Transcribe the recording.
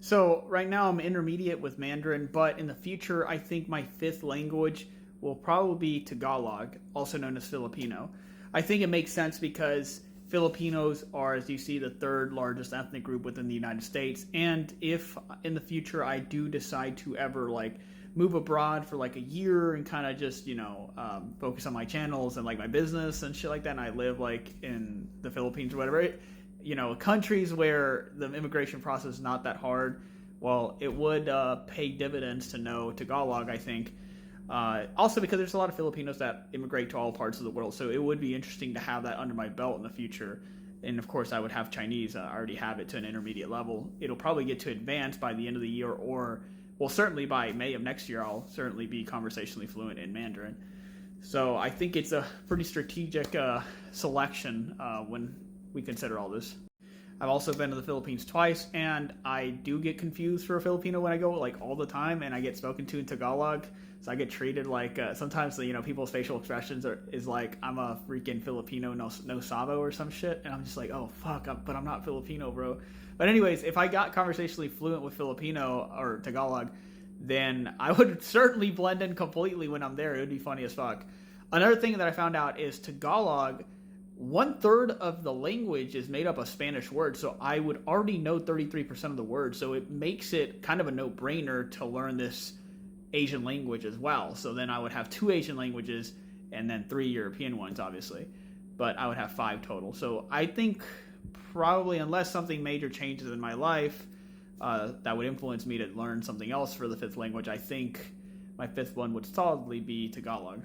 So right now I'm intermediate with Mandarin, but in the future I think my fifth language will probably be Tagalog, also known as Filipino. I think it makes sense because Filipinos are, as you see, the third largest ethnic group within the United States. And if in the future I do decide to ever like move abroad for like a year and kind of just focus on my channels and like my business and shit like that, and I live like in the Philippines or whatever, countries where the immigration process is not that hard, well, it would pay dividends to know Tagalog, I think. Also, because there's a lot of Filipinos that immigrate to all parts of the world, so it would be interesting to have that under my belt in the future. And of course, I would have Chinese. I already have it to an intermediate level. It'll probably get to advanced by the end of the year, or, well, certainly by May of next year, I'll certainly be conversationally fluent in Mandarin. So I think it's a pretty strategic selection when we consider all this. I've also been to the Philippines twice, and I do get confused for a Filipino when I go, like, all the time, and I get spoken to in Tagalog. So I get treated like sometimes people's facial expressions is like I'm a freaking Filipino no sabo or some shit, and I'm just like, oh fuck, but I'm not Filipino, bro. But anyways, if I got conversationally fluent with Filipino or Tagalog, then I would certainly blend in completely when I'm there. It would be funny as fuck. Another thing that I found out is Tagalog, one third of the language is made up of Spanish words, so I would already know 33% of the words, so it makes it kind of a no-brainer to learn this Asian language as well. So then I would have two Asian languages and then three European ones, obviously, but I would have five total. So I think probably, unless something major changes in my life that would influence me to learn something else for the fifth language, I think my fifth one would solidly be Tagalog.